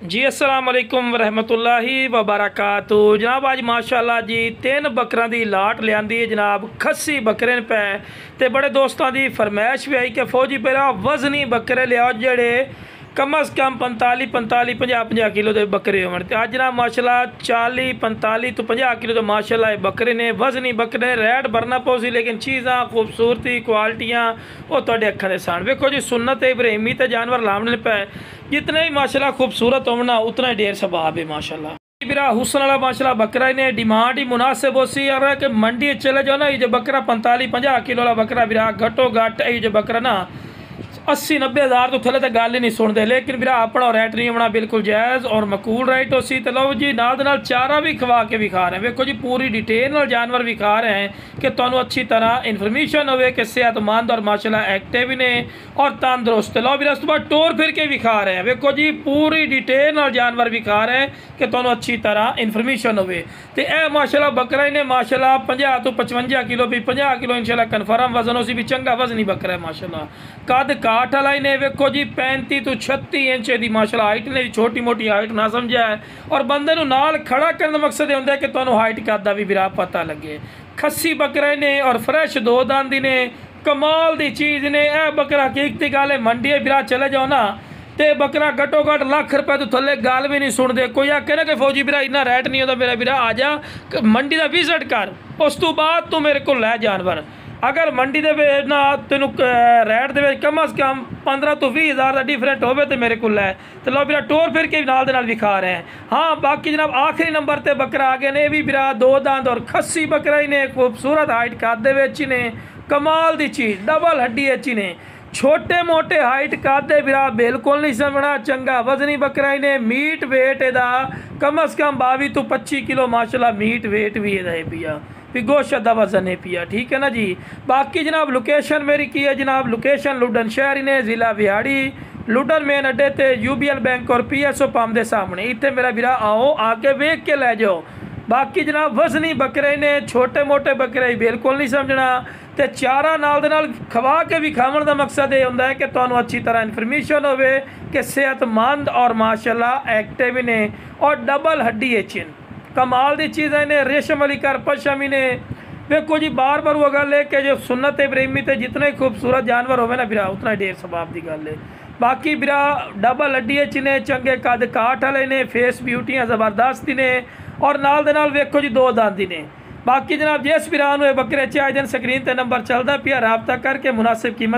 जी अस्सलाम वालेकुम रहमतुल्लाहि व बरकातुहू। जनाब आज माशाअल्लाह जी 3 बकरां दी लाट लियांदी है जनाब। खस्सी बकरे ने पै ते बड़े दोस्तों की फरमाइश भी आई कि फौजी पहला वजनी बकरे लियाओ जेड़े कम अज़ कम 45-50 किलो के बकरे होवन। ते अज जनाब माशाअल्लाह 40-45 तो 50 किलो तो माशाअल्लाह बकरे ने वजनी बकरे रेट भरना पौसी, लेकिन चीज़ां खूबसूरती क्वालिटियाँ वो तुहाडे अखां दे सामने। वेखो जी सुन्नत इब्राहिमी ते जानवर लावने पे जितने भी माशाअल्लाह खूबसूरत होना उतना ही ढेर सवाब है माशाअल्लाह। बिरा हुसन वाला माशाअल्लाह बकरा ने डिमांड ही मुनासिब होसी और कि मंडी चले जाओ ना, ये जो बकरा 45-50 किलो वाला बकरा बिरा घटो घट ये जो बकरा ना 80-90 हज़ार तो थले तो गल ही नहीं सुनते, लेकिन बिरा अपना रेट नहीं होना बिल्कुल जायज़ और मकूल रेट हो सी। तो लो जी नाल चारा भी खवा के विखा रहे हैं। वेखो जी पूरी डिटेल नाल जानवर विखा रहे हैं कि तुहानू अच्छी तरह इन्फॉर्मेशन हो कि सेहतमंद और माशाअल्लाह एक्टिव ने और तंदुरुस्त। लो बिरा उस तो बाद टोर फिर के विखा रहे हैं। वेखो जी पूरी डिटेल नाल जानवर विखा रहे हैं कि तुहानू अच्छी तरह इन्फॉर्मेशन हो। तो यह माशाअल्लाह बकरा ने माशाअल्लाह 50 तो 55 किलो भी 50 किलो इंशाअल्लाह कन्फर्म वजन हो सी भी चंगा वजनी बकरा है माशाअल्लाह। कद काठ वाला ही ने वेखो जी 35 तो 36 इंच की माशाअल्लाह हाइट ने, छोटी मोटी हाइट ना समझा है। और बंदे नू नाल खड़ा करने का मकसद होंदा है कि तुहानू हाइट कद दा भी बिरा पता लगे। खस्सी बकरे ने और फ्रैश दो दांदी ने, कमाल दी चीज़ ने। यह बकरा हकीकती गल है, मंडी बिरा चले जाओ ना ते बकरा घटो घट लाख रुपए तो थले गल भी नहीं सुनते। कोई आखे ना कि फौजी बिरा इन्ना रेट नहीं होता, मेरा बिरा आ जा मंडी का विजिट कर, उस तो बाद तू मेरे को लै जानवर। अगर मंडी दे ना तेन रेट दे कम अज़ कम 15 तो 20 हज़ार का डिफरेंट हो तो मेरे को लै। तो लो बिरा टोर फिर के नाल दे नाल विखा रहे हैं। हाँ बाकी जनाब आखिरी नंबर ते बकरा आ गए ने, भी बिरा दो दांत और खस्सी बकरा ही ने, खूबसूरत हाइट कद दे विच ने, कमाल दी चीज़ डबल हड्डी अच्छी ने, छोटे मोटे हाइट कादे बिरा बिल्कुल नहीं समझना, चंगा वजनी बकरा ही ने। मीट वेट एदा कम अज़ कम 22 तो 25 किलो माशाअल्लाह मीट वेट भी है पिया भी गोश्त दा वजन है पिया, ठीक है ना जी। बाकी जनाब लोकेशन मेरी की है जनाब, लोकेशन लुडन शहर ही ने, ज़िला बिहाड़ी, लुडन मेन अड्डे ते UBL बैंक और PSO पंप के सामने। इतने मेरा बिरा आओ आके वेख के लै जाओ। बाकी जनाब वजनी बकरे ने, छोटे मोटे बकरे बिल्कुल नहीं समझना। तो चारा नाल दे नाल खवा के भी खावन का मकसद ये होंदा है कि तुहानू अच्छी तरह इन्फॉर्मेशन हो कि सेहतमंद और माशाअल्लाह एक्टिव ने और डबल हड्डी है चिन, कमाल दी चीज़ है ने। रेशम वाली कर पशम ही ने। देखो जी बार बार वो गल है कि जो सुन्नत इब्राहिमी ते जितने खूबसूरत जानवर होवे ना बिरा उतना ढेर सवाब की गल है। बाकी बिरा डबल हड्डी ने, चंगे कद काठ वाले ने, फेस ब्यूटियाँ ज़बरदस्त ने और नाल दे नाल वेखो जी दो दांती ने। बाकी जनाब जिस बिरा नूं बकरे चाहिए स्क्रीन ते नंबर चलता पिया, राबता करके मुनासिब कीमत